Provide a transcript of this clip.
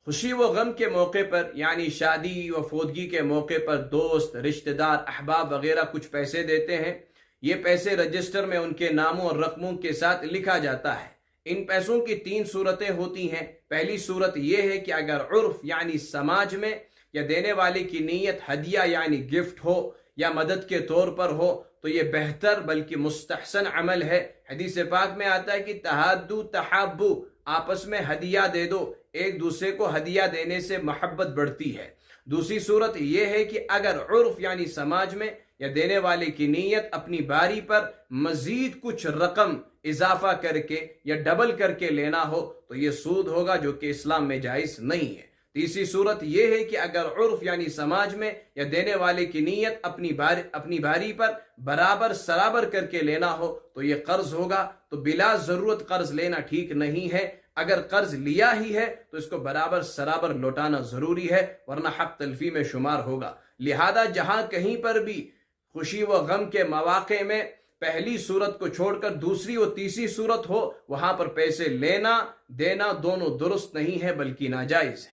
خوشی و غم کے موقع پر یعنی شادی و فوتگی کے موقع پر دوست، رشتہ دار، احباب وغیرہ کچھ پیسے دیتے ہیں۔ یہ پیسے رجسٹر میں ان کے ناموں اور رقموں کے ساتھ لکھا جاتا ہے۔ ان پیسوں کی 3 صورتیں ہوتی ہیں۔ پہلی صورت یہ ہے کہ اگر عرف یعنی سماج میں یا دینے والے کی نیت ہدیہ یعنی گفٹ ہو یا مدد کے طور پر ہو تو یہ بہتر بلکہ مستحسن عمل ہے۔ حدیث پاک میں آتا ہے کہ تہادو تحابو، آپس میں ہدیہ دے دو، ایک دوسرے کو ہدیہ دینے سے محبت بڑھتی ہے۔ دوسری صورت یہ ہے کہ اگر عرف یعنی سماج میں یا دینے والے کی نیت اپنی باری پر مزید کچھ رقم اضافہ کر کے یا ڈبل کر کے لینا ہو تو یہ سود ہوگا، جو کہ اسلام میں جائز نہیں ہے۔ تیسری صورت یہ ہے کہ اگر عرف یعنی سماج میں یا دینے والے کی نیت اپنی باری پر برابر سرابر کر کے لینا ہو تو یہ قرض ہوگا۔ تو بلا ضرورت قرض لینا ٹھیک نہیں ہے۔ اگر قرض لیا ہی ہے تو اس کو برابر سرابر لوٹانا ضروری ہے، ورنہ حق تلفی میں شمار ہوگا۔ لہذا جہاں کہیں پر بھی خوشی و غم کے مواقع میں پہلی صورت کو چھوڑ کر دوسری و تیسری صورت ہو، وہاں پر پیسے لینا دینا دونوں درست نہیں ہے بلکہ ناجائز ہے۔